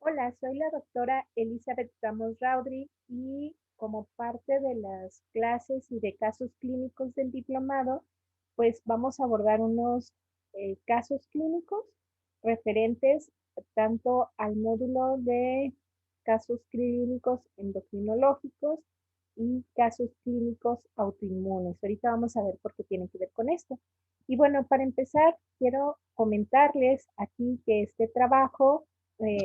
Hola, soy la doctora Elizabeth Ramos Raudri y como parte de las clases y de casos clínicos del diplomado, pues vamos a abordar unos casos clínicos referentes tanto al módulo de casos clínicos endocrinológicos y casos clínicos autoinmunes. Ahorita vamos a ver por qué tienen que ver con esto. Y bueno, para empezar, quiero comentarles aquí que este trabajo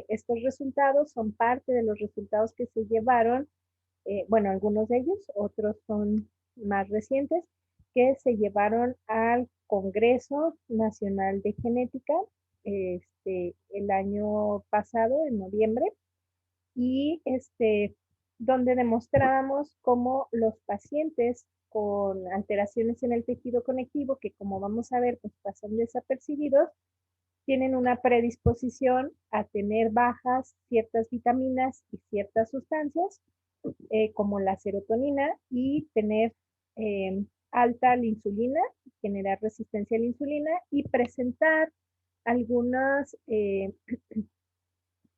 estos resultados son parte de los resultados que se llevaron, bueno, algunos de ellos, otros son más recientes, que se llevaron al Congreso Nacional de Genética el año pasado, en noviembre, y donde demostrábamos cómo los pacientes con alteraciones en el tejido conectivo, que como vamos a ver, pues pasan desapercibidos, tienen una predisposición a tener bajas ciertas vitaminas y ciertas sustancias, como la serotonina, y tener alta la insulina, generar resistencia a la insulina y presentar algunos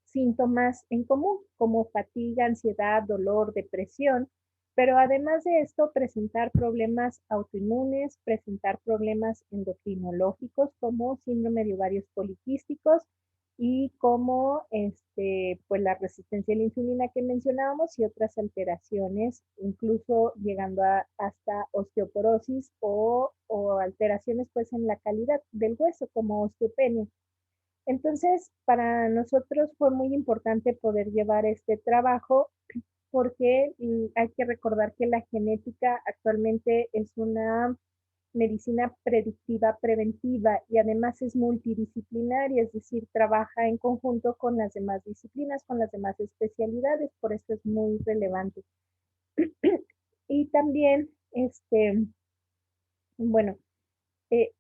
síntomas en común, como fatiga, ansiedad, dolor, depresión, pero además de esto, presentar problemas autoinmunes, presentar problemas endocrinológicos como síndrome de ovarios poliquísticos y como pues la resistencia a la insulina que mencionábamos y otras alteraciones, incluso llegando hasta osteoporosis o alteraciones pues en la calidad del hueso como osteopenia. Entonces, para nosotros fue muy importante poder llevar este trabajo porque hay que recordar que la genética actualmente es una medicina predictiva preventiva y además es multidisciplinaria, es decir, trabaja en conjunto con las demás disciplinas, con las demás especialidades, por eso es muy relevante. Y también, bueno, eh,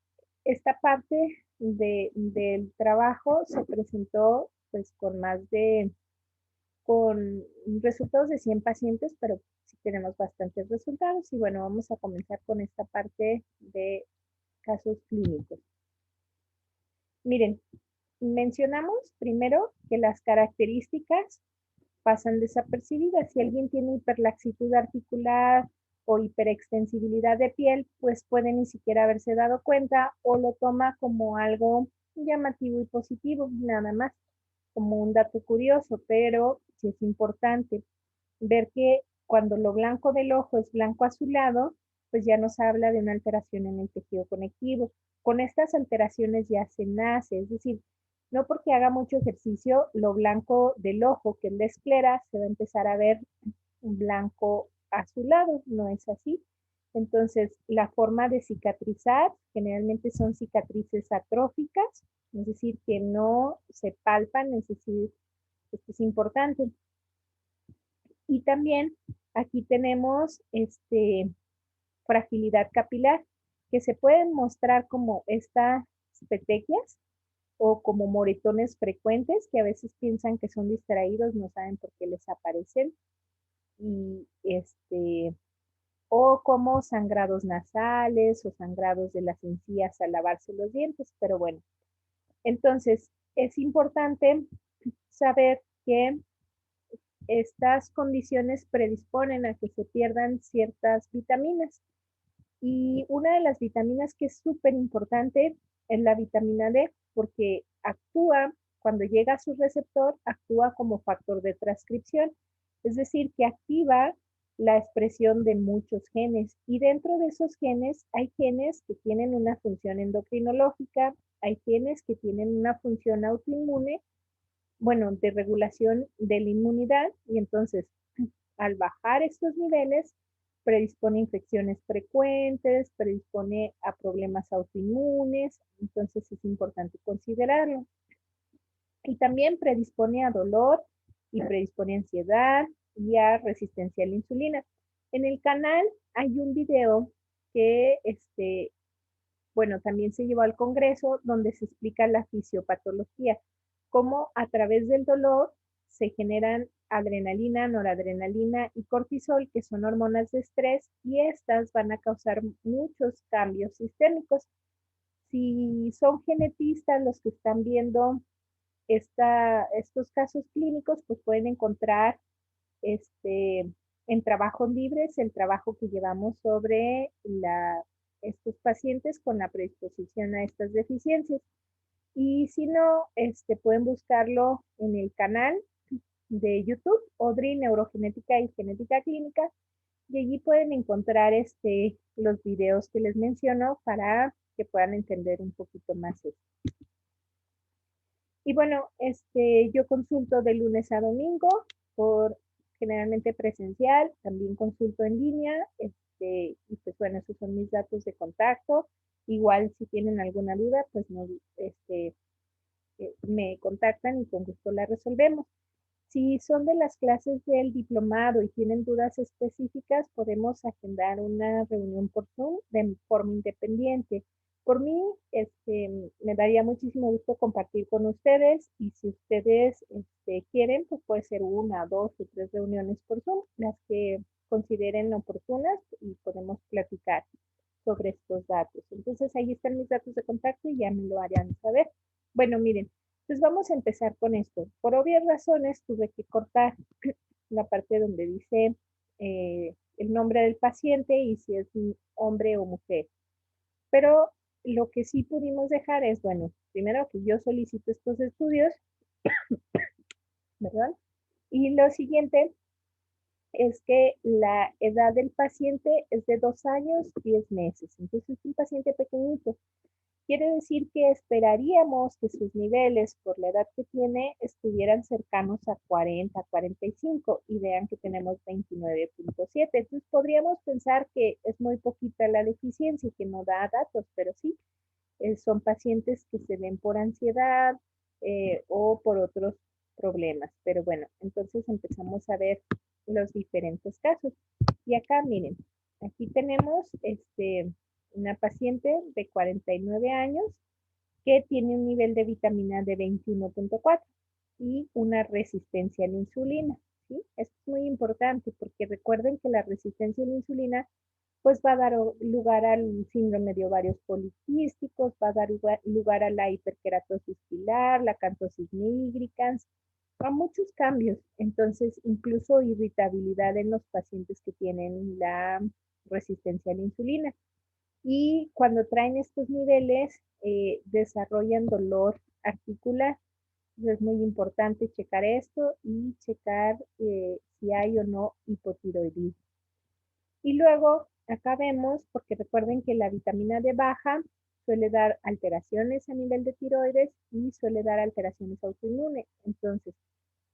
esta parte del trabajo se presentó pues con resultados de 100 pacientes, pero sí tenemos bastantes resultados. Y bueno, vamos a comenzar con esta parte de casos clínicos. Miren, mencionamos primero que las características pasan desapercibidas. Si alguien tiene hiperlaxitud articular o hiperextensibilidad de piel, pues puede ni siquiera haberse dado cuenta o lo toma como algo llamativo y positivo, nada más, como un dato curioso, pero sí es importante ver que cuando lo blanco del ojo es blanco azulado, pues ya nos habla de una alteración en el tejido conectivo. Con estas alteraciones ya se nace, es decir, no porque haga mucho ejercicio, lo blanco del ojo, que es la esclera, se va a empezar a ver un blanco azulado, no es así. Entonces, la forma de cicatrizar generalmente son cicatrices atróficas, es decir, que no se palpan, es decir, esto es importante. Y también aquí tenemos fragilidad capilar, que se pueden mostrar como estas petequias o como moretones frecuentes que a veces piensan que son distraídos, no saben por qué les aparecen. Y o como sangrados nasales o sangrados de las encías al lavarse los dientes, pero bueno, entonces es importante saber que estas condiciones predisponen a que se pierdan ciertas vitaminas. Y una de las vitaminas que es súper importante es la vitamina D, porque actúa, cuando llega a su receptor, actúa como factor de transcripción, es decir, que activa la expresión de muchos genes. Y dentro de esos genes hay genes que tienen una función endocrinológica, hay genes que tienen una función autoinmune, bueno, de regulación de la inmunidad, y entonces al bajar estos niveles predispone a infecciones frecuentes, predispone a problemas autoinmunes, entonces es importante considerarlo. Y también predispone a dolor y predispone a ansiedad y a resistencia a la insulina. En el canal hay un video que bueno, también se llevó al Congreso donde se explica la fisiopatología, cómo a través del dolor se generan adrenalina, noradrenalina y cortisol, que son hormonas de estrés, y estas van a causar muchos cambios sistémicos. Si son genetistas los que están viendo estos casos clínicos pues pueden encontrar en trabajos libres el trabajo que llevamos sobre estos pacientes con la predisposición a estas deficiencias. Y si no, pueden buscarlo en el canal de YouTube, ODRI Neurogenética y Genética Clínica, y allí pueden encontrar los videos que les menciono para que puedan entender un poquito más esto. Y bueno, yo consulto de lunes a domingo, generalmente presencial, también consulto en línea, y pues bueno, esos son mis datos de contacto. Igual si tienen alguna duda, pues me contactan y con gusto la resolvemos. Si son de las clases del diplomado y tienen dudas específicas, podemos agendar una reunión por Zoom de forma independiente. Por mí, me daría muchísimo gusto compartir con ustedes y si ustedes quieren, pues puede ser una, dos o tres reuniones por Zoom, las que consideren oportunas y podemos platicar sobre estos datos. Entonces, ahí están mis datos de contacto y ya me lo harían saber. Bueno, miren, pues vamos a empezar con esto. Por obvias razones tuve que cortar la parte donde dice el nombre del paciente y si es un hombre o mujer. Pero lo que sí pudimos dejar es, bueno, primero que yo solicito estos estudios, ¿verdad? Y lo siguiente es que la edad del paciente es de 2 años, 10 meses. Entonces es un paciente pequeñito. Quiere decir que esperaríamos que sus niveles por la edad que tiene estuvieran cercanos a 40, 45 y vean que tenemos 29.7. Entonces podríamos pensar que es muy poquita la deficiencia y que no da datos, pero sí, son pacientes que se ven por ansiedad o por otros problemas. Pero bueno, entonces empezamos a ver los diferentes casos. Y acá miren, aquí tenemos una paciente de 49 años que tiene un nivel de vitamina D 21.4 y una resistencia a la insulina. ¿Sí? Esto es muy importante porque recuerden que la resistencia a la insulina pues va a dar lugar al síndrome de ovarios poliquísticos, va a dar lugar a la hiperkeratosis pilar, la cantosis nigricans, a muchos cambios. Entonces, incluso irritabilidad en los pacientes que tienen la resistencia a la insulina. Y cuando traen estos niveles, desarrollan dolor articular. Entonces es muy importante checar esto y checar si hay o no hipotiroidismo. Y luego acá vemos, porque recuerden que la vitamina D baja suele dar alteraciones a nivel de tiroides y suele dar alteraciones autoinmunes. Entonces,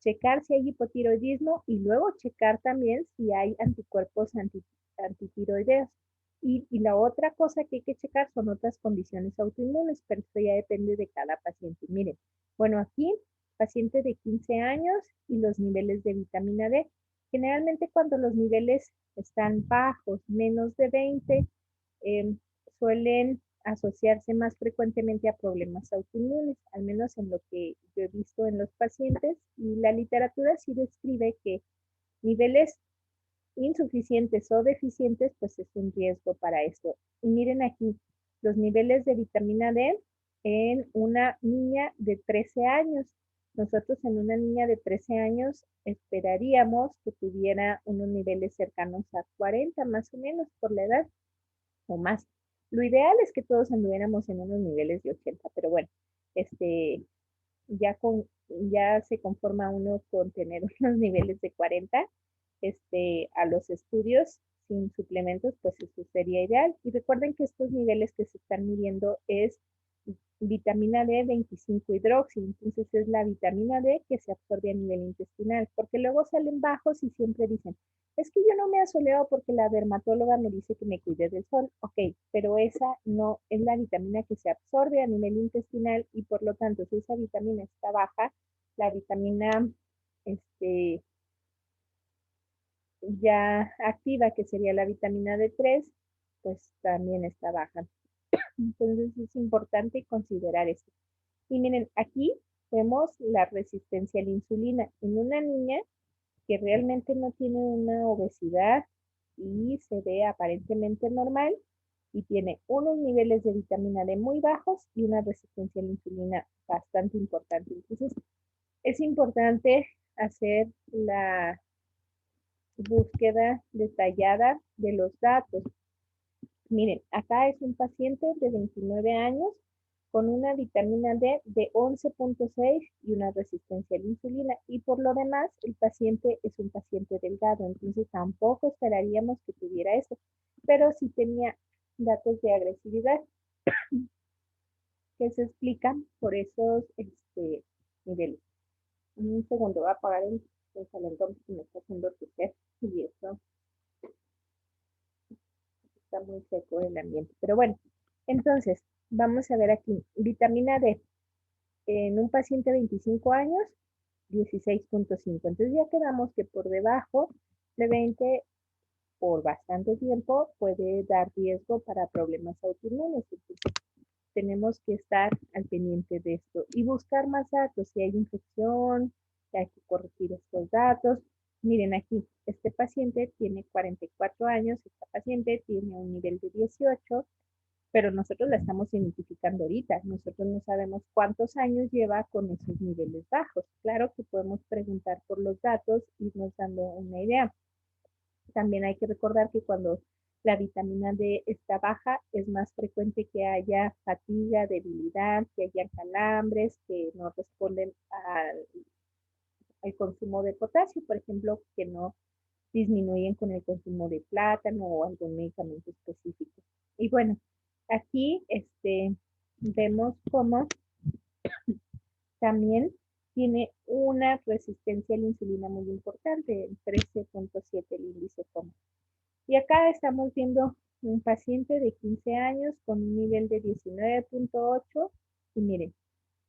checar si hay hipotiroidismo y luego checar también si hay anticuerpos antitiroideos. Y la otra cosa que hay que checar son otras condiciones autoinmunes, pero esto ya depende de cada paciente. Miren, bueno, aquí, paciente de 15 años y los niveles de vitamina D. Generalmente cuando los niveles están bajos, menos de 20, suelen asociarse más frecuentemente a problemas autoinmunes, al menos en lo que yo he visto en los pacientes, y la literatura sí describe que niveles insuficientes o deficientes, pues es un riesgo para esto. Y miren aquí, los niveles de vitamina D en una niña de 13 años. Nosotros en una niña de 13 años esperaríamos que tuviera unos niveles cercanos a 40 más o menos por la edad o más. Lo ideal es que todos anduviéramos en unos niveles de 80, pero bueno, ya, ya se conforma uno con tener unos niveles de 40 a los estudios sin suplementos, pues eso sería ideal. Y recuerden que estos niveles que se están midiendo es vitamina D 25 hidroxi, entonces es la vitamina D que se absorbe a nivel intestinal, porque luego salen bajos y siempre dicen, es que yo no me he asoleado porque la dermatóloga me dice que me cuide del sol. Ok, pero esa no es la vitamina que se absorbe a nivel intestinal y por lo tanto, si esa vitamina está baja, la vitamina ya activa, que sería la vitamina D3, pues también está baja. Entonces es importante considerar esto. Y miren, aquí vemos la resistencia a la insulina en una niña que realmente no tiene una obesidad y se ve aparentemente normal. y tiene unos niveles de vitamina D muy bajos y una resistencia a la insulina bastante importante. Entonces, es importante hacer la búsqueda detallada de los datos. Miren, acá es un paciente de 29 años con una vitamina D de 11.6 y una resistencia a la insulina. Y por lo demás, el paciente es un paciente delgado, entonces tampoco esperaríamos que tuviera eso. Pero sí tenía datos de agresividad que se explican por esos niveles. Un segundo, voy a apagar el calentón que me está haciendo toser y eso está muy seco el ambiente. Pero bueno, entonces, vamos a ver aquí. Vitamina D en un paciente de 25 años, 16.5. Entonces ya quedamos que por debajo de 20 por bastante tiempo puede dar riesgo para problemas autoinmunes. Entonces, tenemos que estar al pendiente de esto y buscar más datos. Si hay infección, hay que corregir estos datos. Miren aquí, este paciente tiene 44 años, esta paciente tiene un nivel de 18, pero nosotros la estamos identificando ahorita. Nosotros no sabemos cuántos años lleva con esos niveles bajos. Claro que podemos preguntar por los datos y irnos dando una idea. También hay que recordar que cuando la vitamina D está baja, es más frecuente que haya fatiga, debilidad, que haya calambres, que no responden al consumo de potasio, por ejemplo, que no disminuyen con el consumo de plátano o algún medicamento específico. Y bueno, aquí vemos cómo también tiene una resistencia a la insulina muy importante, el 13.7 el índice COMA. Y acá estamos viendo un paciente de 15 años con un nivel de 19.8 y miren,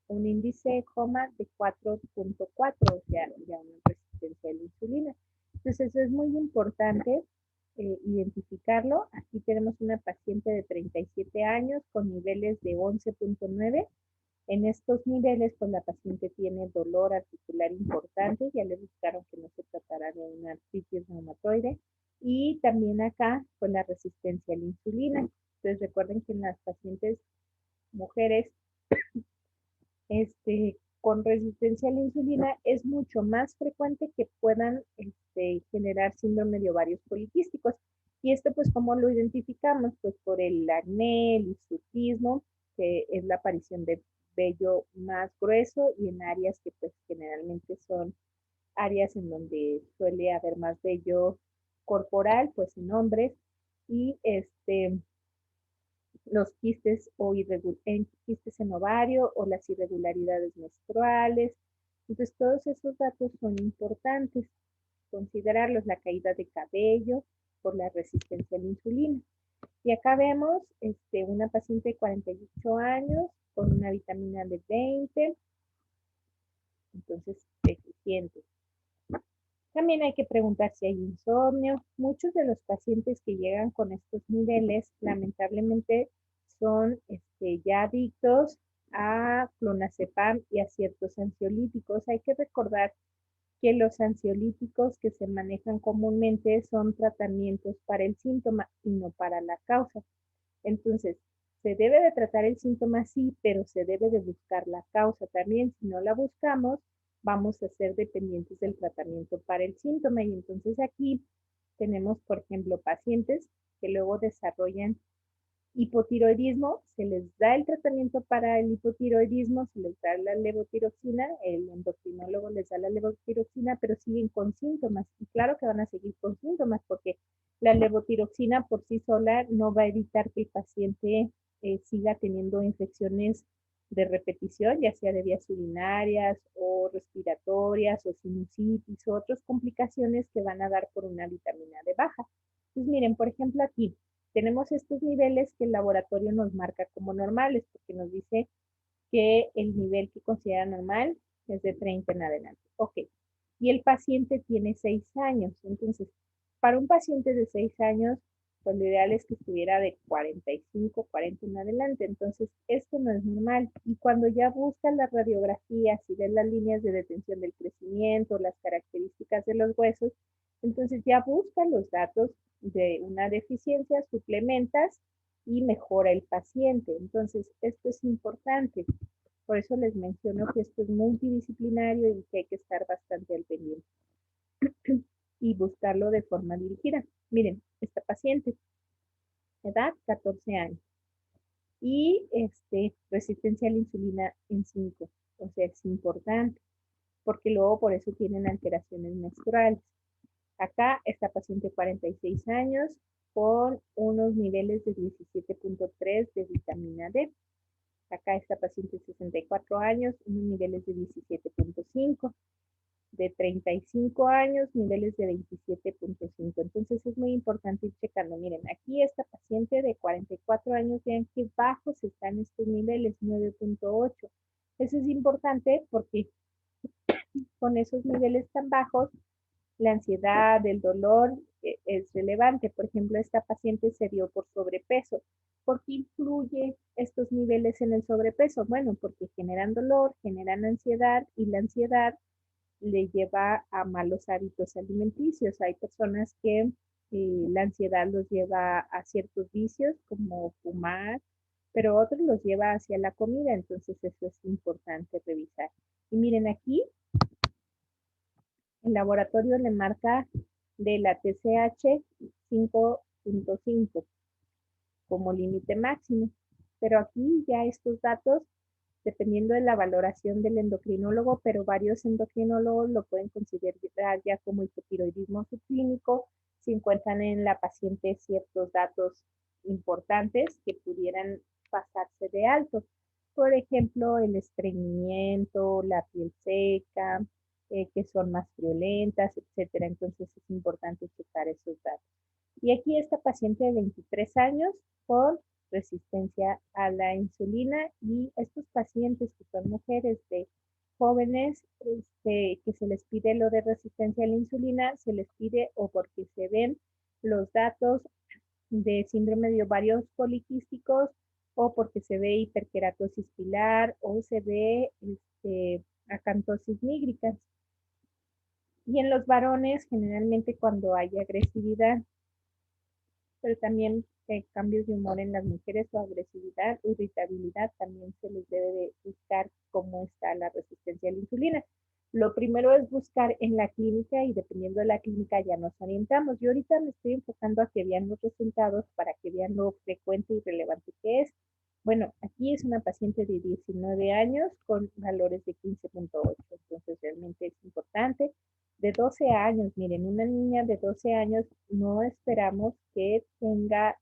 un índice COMA de 4.4, o sea, ya una resistencia a la insulina. Entonces, eso es muy importante identificarlo. Aquí tenemos una paciente de 37 años con niveles de 11.9. En estos niveles, pues la paciente tiene dolor articular importante, ya le buscaron que no se tratara de una artritis reumatoide. Y también acá, pues la resistencia a la insulina. Entonces recuerden que en las pacientes mujeres con resistencia a la insulina es mucho más frecuente que puedan generar síndrome de ovarios poliquísticos. Y esto, pues, ¿cómo lo identificamos? Pues por el acné, el hirsutismo, que es la aparición de vello más grueso y en áreas que, pues, generalmente son áreas en donde suele haber más vello corporal, pues en hombres, y los quistes o quistes en ovario o las irregularidades menstruales. Entonces, todos esos datos son importantes considerarlos, la caída de cabello por la resistencia a la insulina. Y acá vemos una paciente de 48 años con una vitamina de 20, entonces deficiente. También hay que preguntar si hay insomnio. Muchos de los pacientes que llegan con estos niveles, lamentablemente, son ya adictos a clonazepam y a ciertos ansiolíticos. Hay que recordar que los ansiolíticos que se manejan comúnmente son tratamientos para el síntoma y no para la causa. Entonces, se debe de tratar el síntoma sí, pero se debe de buscar la causa también. Si no la buscamos, vamos a ser dependientes del tratamiento para el síntoma. Y entonces aquí tenemos, por ejemplo, pacientes que luego desarrollan hipotiroidismo, se les da el tratamiento para el hipotiroidismo, se les da la levotiroxina, el endocrinólogo les da la levotiroxina, pero siguen con síntomas. Y claro que van a seguir con síntomas porque la levotiroxina por sí sola no va a evitar que el paciente siga teniendo infecciones de repetición, ya sea de vías urinarias o respiratorias o sinusitis o otras complicaciones que van a dar por una vitamina D baja. Entonces, miren, por ejemplo, aquí tenemos estos niveles que el laboratorio nos marca como normales, porque nos dice que el nivel que considera normal es de 30 en adelante. Ok. Y el paciente tiene 6 años. Entonces, para un paciente de 6 años, pues lo ideal es que estuviera de 45, 40 en adelante. Entonces, esto no es normal. Y cuando ya buscan las radiografías y ven las líneas de detención del crecimiento, las características de los huesos, entonces ya buscan los datos de una deficiencia, suplementas y mejora el paciente. Entonces, esto es importante. Por eso les menciono que esto es multidisciplinario y que hay que estar bastante al pendiente y buscarlo de forma dirigida. Miren, esta paciente, edad 14 años y resistencia a la insulina en 5. O sea, es importante porque luego por eso tienen alteraciones menstruales. Acá esta paciente 46 años con unos niveles de 17.3 de vitamina D. Acá esta paciente 64 años, unos niveles de 17.5. De 35 años, niveles de 27.5. Entonces es muy importante ir checando. Miren, aquí esta paciente de 44 años, vean qué bajos están estos niveles, 9.8. Eso es importante porque con esos niveles tan bajos, la ansiedad, el dolor es relevante. Por ejemplo, esta paciente se dio por sobrepeso. ¿Por qué influye estos niveles en el sobrepeso? Bueno, porque generan dolor, generan ansiedad y la ansiedad le lleva a malos hábitos alimenticios. Hay personas que la ansiedad los lleva a ciertos vicios como fumar, pero otros los lleva hacia la comida, entonces eso es importante revisar. Y miren aquí, el laboratorio le marca de la TSH 5.5 como límite máximo, pero aquí ya estos datos dependiendo de la valoración del endocrinólogo, pero varios endocrinólogos lo pueden considerar ya como hipotiroidismo subclínico si encuentran en la paciente ciertos datos importantes que pudieran pasarse de alto. Por ejemplo, el estreñimiento, la piel seca, que son más violentas, etcétera. Entonces es importante checar esos datos. Y aquí esta paciente de 23 años con resistencia a la insulina y estos pacientes que son mujeres de jóvenes que se les pide lo de resistencia a la insulina, se les pide o porque se ven los datos de síndrome de ovarios poliquísticos o porque se ve hiperkeratosis pilar o se ve acantosis nígricas. Y en los varones, generalmente cuando hay agresividad, pero también cambios de humor en las mujeres o agresividad, irritabilidad, también se les debe de buscar cómo está la resistencia a la insulina. Lo primero es buscar en la clínica y dependiendo de la clínica ya nos orientamos. Yo ahorita me estoy enfocando a que vean los resultados para que vean lo frecuente y relevante que es. Bueno, aquí es una paciente de 19 años con valores de 15.8, entonces realmente es importante de 12 años, miren, una niña de 12 años no esperamos que tenga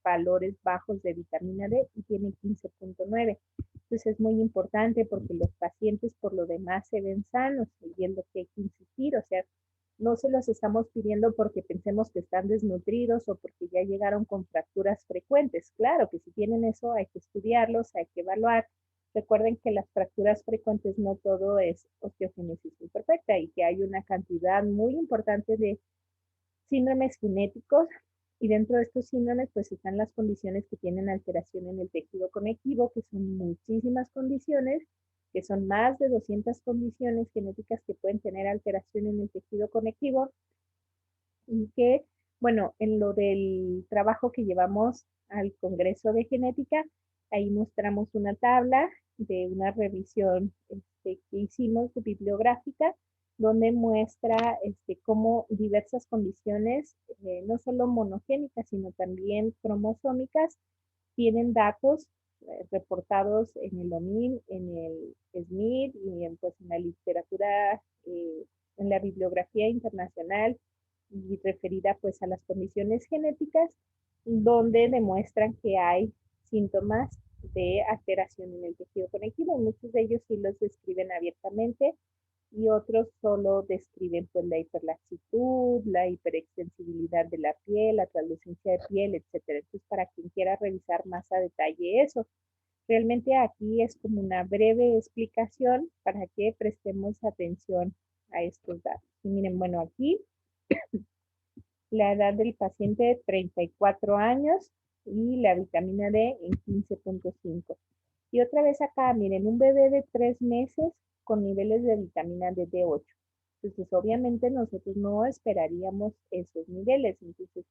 valores bajos de vitamina D y tiene 15.9. Entonces es muy importante porque los pacientes por lo demás se ven sanos y es lo que hay que insistir, o sea, no se los estamos pidiendo porque pensemos que están desnutridos o porque ya llegaron con fracturas frecuentes. Claro que si tienen eso hay que estudiarlos, hay que evaluar. Recuerden que las fracturas frecuentes no todo es osteogénesis imperfecta y que hay una cantidad muy importante de síndromes genéticos y dentro de estos síndromes pues están las condiciones que tienen alteración en el tejido conectivo, que son muchísimas condiciones, que son más de 200 condiciones genéticas que pueden tener alteración en el tejido conectivo y que, bueno, en lo del trabajo que llevamos al Congreso de Genética, ahí mostramos una tabla de una revisión que hicimos bibliográfica, donde muestra cómo diversas condiciones, no solo monogénicas, sino también cromosómicas, tienen datos reportados en el OMIM, en el SNID y pues, en la literatura, en la bibliografía internacional y referida pues a las condiciones genéticas, donde demuestran que hay síntomas de alteración en el tejido conectivo. Muchos de ellos sí los describen abiertamente y otros solo describen pues la hiperlaxitud, la hiperextensibilidad de la piel, la translucencia de piel, etcétera. Entonces, para quien quiera revisar más a detalle eso, realmente aquí es como una breve explicación para que prestemos atención a estos datos. Y miren, bueno, aquí la edad del paciente 34 años y la vitamina D en 15.5. Y otra vez acá, miren, un bebé de 3 meses con niveles de vitamina D de 8. Entonces, obviamente nosotros no esperaríamos esos niveles. Entonces,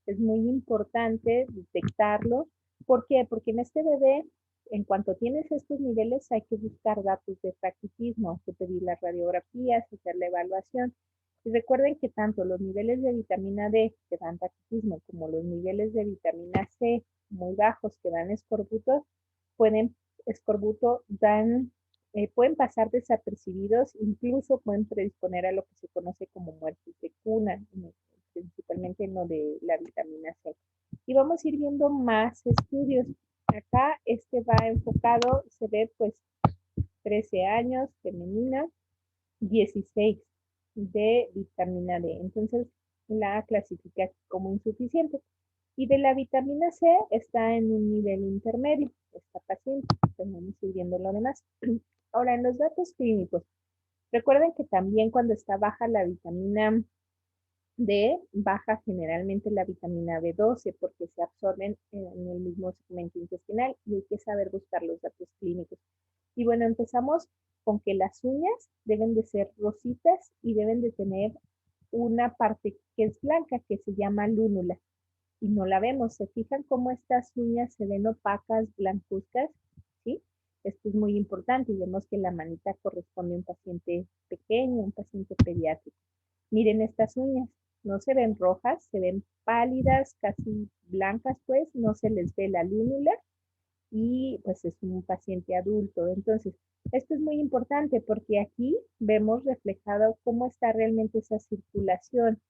Es muy importante detectarlo. ¿Por qué? Porque en este bebé, en cuanto tienes estos niveles, hay que buscar datos de raquitismo, hay que pedir las radiografías, hacer la evaluación. Y recuerden que tanto los niveles de vitamina D que dan raquitismo como los niveles de vitamina C muy bajos que dan escorbuto, pueden pasar desapercibidos, incluso pueden predisponer a lo que se conoce como muerte de cuna, principalmente en lo de la vitamina C. Y vamos a ir viendo más estudios. Acá este va enfocado, se ve pues 13 años, femenina, 16 de vitamina D. Entonces la clasifica como insuficiente. Y de la vitamina C está en un nivel intermedio, esta paciente. Vamos a ir viendo lo demás. Ahora, en los datos clínicos, recuerden que también cuando está baja la vitamina D, baja generalmente la vitamina B12 porque se absorben en el mismo segmento intestinal y hay que saber buscar los datos clínicos. Y bueno, empezamos con que las uñas deben de ser rositas y deben de tener una parte que es blanca que se llama lúnula y no la vemos. ¿Se fijan cómo estas uñas se ven opacas, blancuzcas? ¿Sí? Esto es muy importante y vemos que la manita corresponde a un paciente pequeño, un paciente pediátrico. Miren estas uñas, no se ven rojas, se ven pálidas, casi blancas, pues no se les ve la lúnula y pues es un paciente adulto. Entonces, esto es muy importante porque aquí vemos reflejado cómo está realmente esa circulación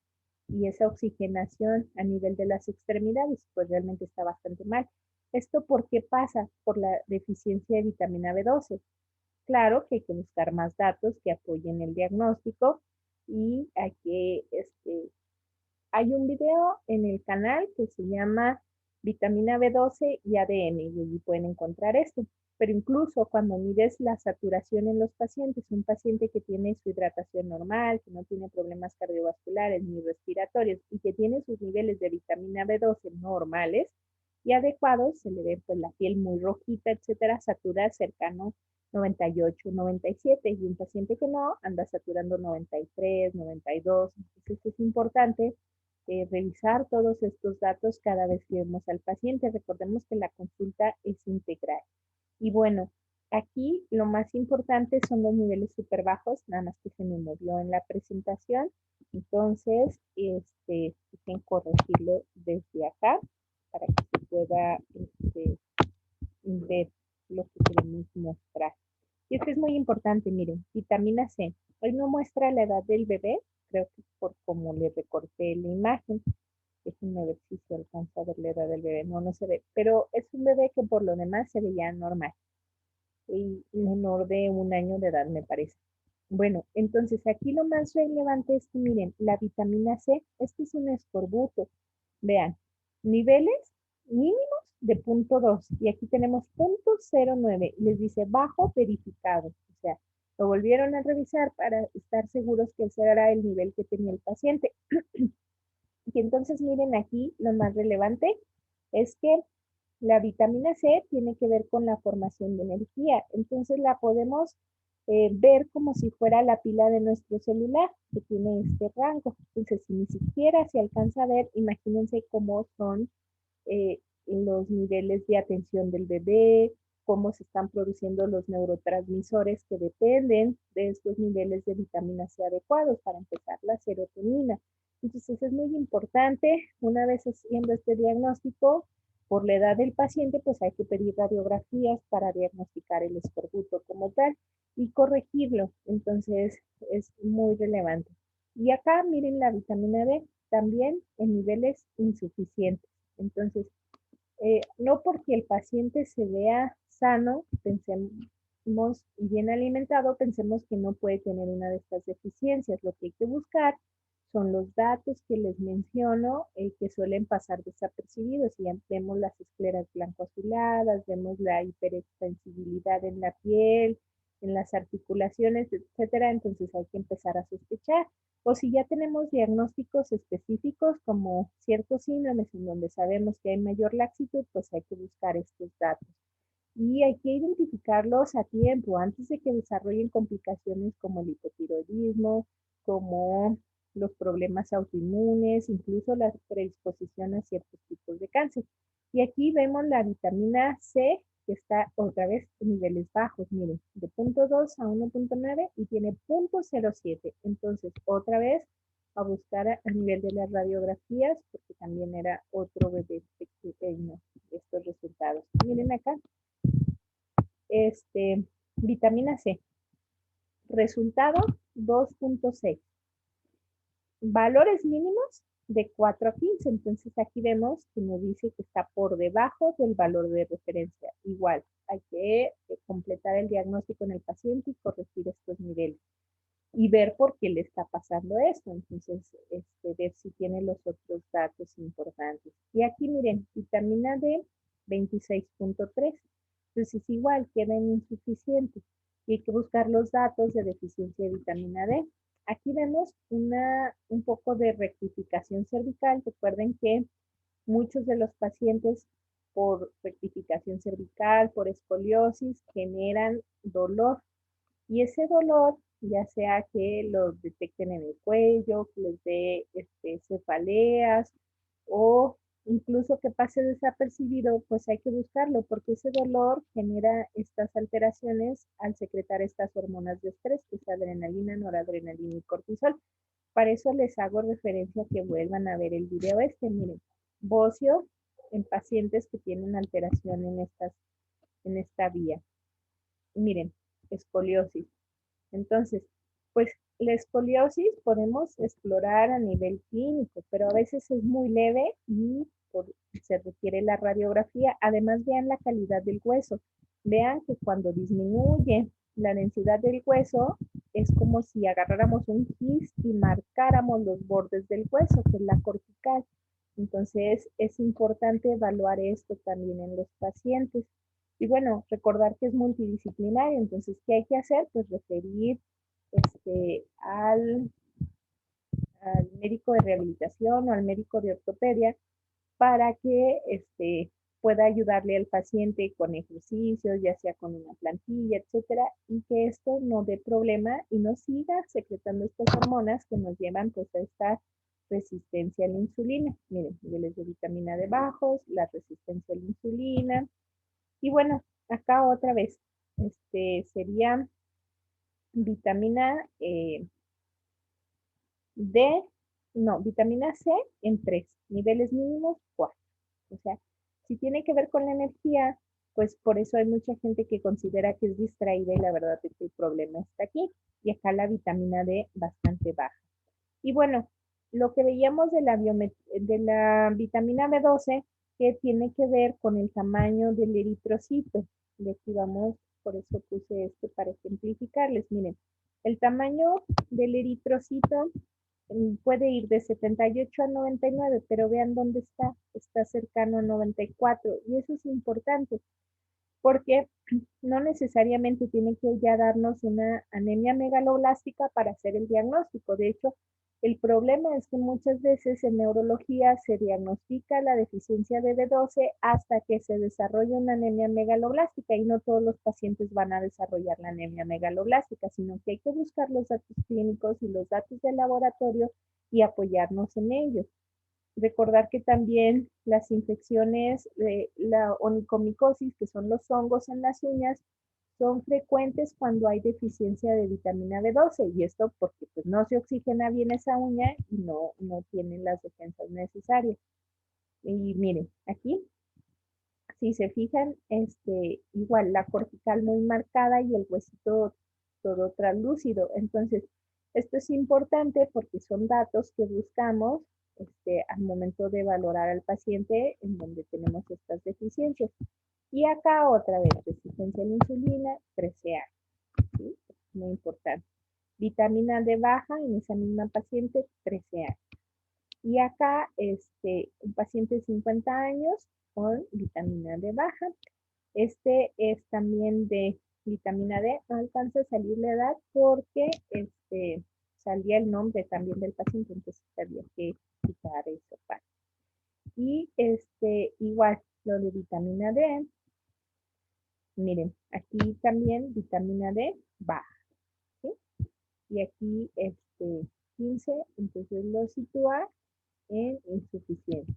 y esa oxigenación a nivel de las extremidades, pues realmente está bastante mal. ¿Esto por qué pasa? Por la deficiencia de vitamina B12. Claro que hay que buscar más datos que apoyen el diagnóstico y hay un video en el canal que se llama Vitamina B12 y ADN y allí pueden encontrar esto. Pero incluso cuando mides la saturación en los pacientes, un paciente que tiene su hidratación normal, que no tiene problemas cardiovasculares ni respiratorios y que tiene sus niveles de vitamina B12 normales y adecuados, se le ve pues la piel muy rojita, etcétera, satura cercano 98, 97 y un paciente que no anda saturando 93, 92. Entonces es importante revisar todos estos datos cada vez que vemos al paciente. Recordemos que la consulta es integral. Y bueno, aquí lo más importante son los niveles súper bajos, nada más que se me movió en la presentación. Entonces, dejen corregirlo desde acá para que se pueda ver lo que queremos mostrar. Y esto es muy importante, miren, vitamina C. Hoy no muestra la edad del bebé, creo que por como le recorté la imagen. Déjenme ver si se alcanza a ver la edad del bebé. No, no se ve. Pero es un bebé que por lo demás se veía normal. Y menor de 1 año de edad, me parece. Bueno, entonces aquí lo más relevante es que miren, la vitamina C, este es un escorbuto. Vean, niveles mínimos de 0.2 y aquí tenemos 0.09 y les dice bajo verificado. O sea, lo volvieron a revisar para estar seguros que ese era el nivel que tenía el paciente. Y entonces miren aquí, lo más relevante es que la vitamina C tiene que ver con la formación de energía. Entonces la podemos ver como si fuera la pila de nuestro celular, que tiene este rango. Entonces, si ni siquiera se alcanza a ver, imagínense cómo son los niveles de atención del bebé, cómo se están produciendo los neurotransmisores que dependen de estos niveles de vitamina C adecuados, para empezar la serotonina. Entonces es muy importante, una vez haciendo este diagnóstico, por la edad del paciente, pues hay que pedir radiografías para diagnosticar el escorbuto como tal y corregirlo. Entonces es muy relevante. Y acá miren la vitamina D también en niveles insuficientes. Entonces, no porque el paciente se vea sano, pensemos y bien alimentado, pensemos que no puede tener una de estas deficiencias. Lo que hay que buscar son los datos que les menciono, que suelen pasar desapercibidos. Y ya vemos las escleras blanco-azuladas, vemos la hiperextensibilidad en la piel, en las articulaciones, etcétera. Entonces hay que empezar a sospechar. O si ya tenemos diagnósticos específicos como ciertos síndromes en donde sabemos que hay mayor laxitud, pues hay que buscar estos datos. Y hay que identificarlos a tiempo, antes de que desarrollen complicaciones como el hipotiroidismo, como los problemas autoinmunes, incluso la predisposición a ciertos tipos de cáncer. Y aquí vemos la vitamina C, que está otra vez en niveles bajos, miren, de 0.2 a 1.9 y tiene 0.07. Entonces, otra vez a buscar a nivel de las radiografías, porque también era otro bebé pequeño estos resultados. Miren acá, vitamina C, resultado 2.6. Valores mínimos de 4 a 15. Entonces aquí vemos que nos dice que está por debajo del valor de referencia. Igual, hay que completar el diagnóstico en el paciente y corregir estos niveles. Y ver por qué le está pasando esto. Entonces, ver si tiene los otros datos importantes. Y aquí miren, vitamina D, 26.3. Entonces, igual, quedan insuficientes. Y hay que buscar los datos de deficiencia de vitamina D. Aquí vemos un poco de rectificación cervical. Recuerden que muchos de los pacientes por rectificación cervical, por escoliosis, generan dolor. Y ese dolor, ya sea que lo detecten en el cuello, que les dé cefaleas o incluso que pase desapercibido, pues hay que buscarlo porque ese dolor genera estas alteraciones al secretar estas hormonas de estrés, que es adrenalina, noradrenalina y cortisol. Para eso les hago referencia a que vuelvan a ver el video miren, bocio en pacientes que tienen alteración en esta vía. Miren, escoliosis. Entonces, pues la escoliosis podemos explorar a nivel clínico, pero a veces es muy leve y se requiere la radiografía. Además, vean la calidad del hueso. Vean que cuando disminuye la densidad del hueso, es como si agarráramos un gis y marcáramos los bordes del hueso, que es la cortical. Entonces, es importante evaluar esto también en los pacientes. Y bueno, recordar que es multidisciplinario, entonces, ¿qué hay que hacer? Pues referir al médico de rehabilitación o al médico de ortopedia para que pueda ayudarle al paciente con ejercicios, ya sea con una plantilla, etcétera, y que esto no dé problema y no siga secretando estas hormonas que nos llevan pues a esta resistencia a la insulina. Miren, niveles de vitamina D bajos, la resistencia a la insulina. Y bueno, acá otra vez, sería vitamina D, no, vitamina C en 3, niveles mínimos 4. O sea, si tiene que ver con la energía, pues por eso hay mucha gente que considera que es distraída y la verdad es que el problema está aquí. Y acá la vitamina D bastante baja. Y bueno, lo que veíamos de la vitamina B12, que tiene que ver con el tamaño del eritrocito. Y aquí vamos, por eso puse para ejemplificarles. Miren, el tamaño del eritrocito puede ir de 78 a 99, pero vean dónde está cercano a 94 y eso es importante porque no necesariamente tiene que ya darnos una anemia megaloblástica para hacer el diagnóstico. De hecho, el problema es que muchas veces en neurología se diagnostica la deficiencia de B12 hasta que se desarrolla una anemia megaloblástica y no todos los pacientes van a desarrollar la anemia megaloblástica, sino que hay que buscar los datos clínicos y los datos del laboratorio y apoyarnos en ellos. Recordar que también las infecciones de la onicomicosis, que son los hongos en las uñas, son frecuentes cuando hay deficiencia de vitamina B12 y esto porque pues, no se oxigena bien esa uña y no tienen las defensas necesarias. Y miren, aquí, si se fijan, igual la cortical muy marcada y el huesito todo translúcido. Entonces, esto es importante porque son datos que buscamos al momento de valorar al paciente en donde tenemos estas deficiencias. Y acá otra vez, resistencia a la insulina, 13 años. ¿Sí? Muy importante. Vitamina D baja en esa misma paciente, 13 años. Y acá, un paciente de 50 años con vitamina D baja. Este es también de vitamina D, no alcanza a salir la edad porque salía el nombre también del paciente, entonces había que quitar esa parte. Y igual, lo de vitamina D, miren, aquí también vitamina D baja, ¿sí? Y aquí 15 15, entonces lo sitúa en insuficiente.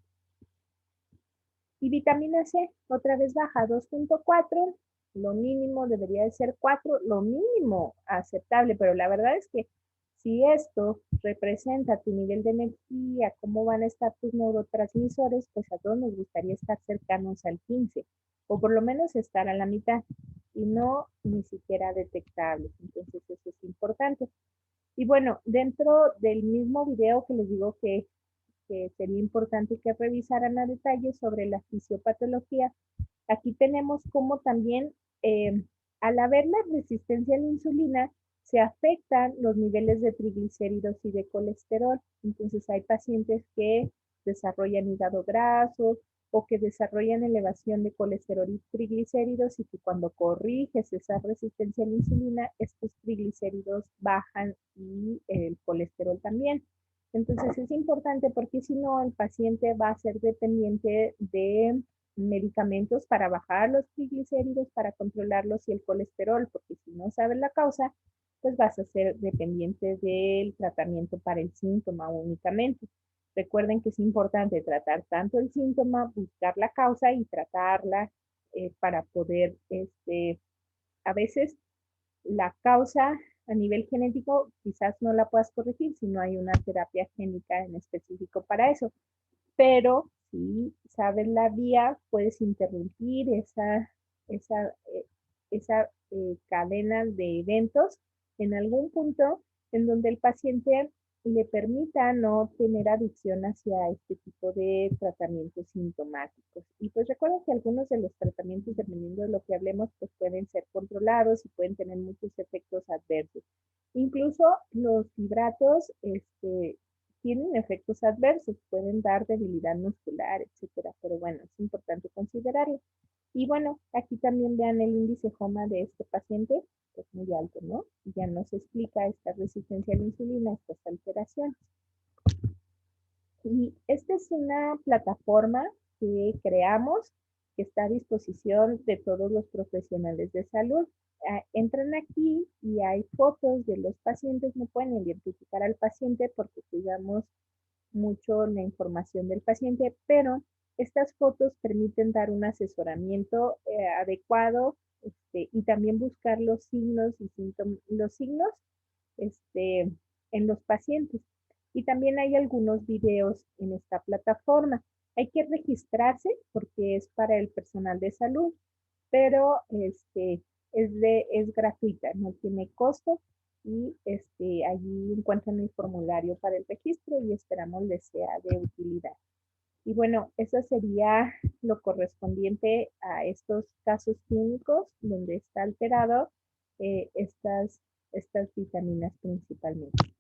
Y vitamina C, otra vez baja, 2.4, lo mínimo debería de ser 4, lo mínimo aceptable, pero la verdad es que si esto representa tu nivel de energía, cómo van a estar tus neurotransmisores, pues a todos nos gustaría estar cercanos al 15, o por lo menos estar a la mitad, y no ni siquiera detectables. Entonces eso es importante. Y bueno, dentro del mismo video que les digo que sería importante que revisaran a detalle sobre la fisiopatología, aquí tenemos cómo también al haber la resistencia a la insulina, se afectan los niveles de triglicéridos y de colesterol. Entonces hay pacientes que desarrollan hígado graso o que desarrollan elevación de colesterol y triglicéridos y que cuando corriges esa resistencia a la insulina, estos triglicéridos bajan y el colesterol también. Entonces es importante porque si no, el paciente va a ser dependiente de medicamentos para bajar los triglicéridos, para controlarlos y el colesterol, porque si no sabes la causa, pues vas a ser dependiente del tratamiento para el síntoma únicamente. Recuerden que es importante tratar tanto el síntoma, buscar la causa y tratarla para poder, a veces la causa a nivel genético quizás no la puedas corregir si no hay una terapia génica en específico para eso, pero si sabes la vía, puedes interrumpir esa, eh, esa cadena de eventos en algún punto en donde el paciente le permita no tener adicción hacia este tipo de tratamientos sintomáticos. Y pues recuerden que algunos de los tratamientos, dependiendo de lo que hablemos, pues pueden ser controlados y pueden tener muchos efectos adversos. Incluso los fibratos, tienen efectos adversos, pueden dar debilidad muscular, etcétera, pero bueno, es importante considerarlo. Y bueno, aquí también vean el índice HOMA de este paciente, que es muy alto, ¿no? Y ya nos explica esta resistencia a la insulina, estas alteraciones. Y esta es una plataforma que creamos, que está a disposición de todos los profesionales de salud. Entran aquí y hay fotos de los pacientes, no pueden identificar al paciente porque cuidamos mucho la información del paciente, pero estas fotos permiten dar un asesoramiento adecuado y también buscar los signos y los signos este, en los pacientes. Y también hay algunos videos en esta plataforma. Hay que registrarse porque es para el personal de salud, pero es gratuita, no tiene costo y allí encuentran el formulario para el registro y esperamos les sea de utilidad. Y bueno, eso sería lo correspondiente a estos casos clínicos donde está alterado estas vitaminas principalmente.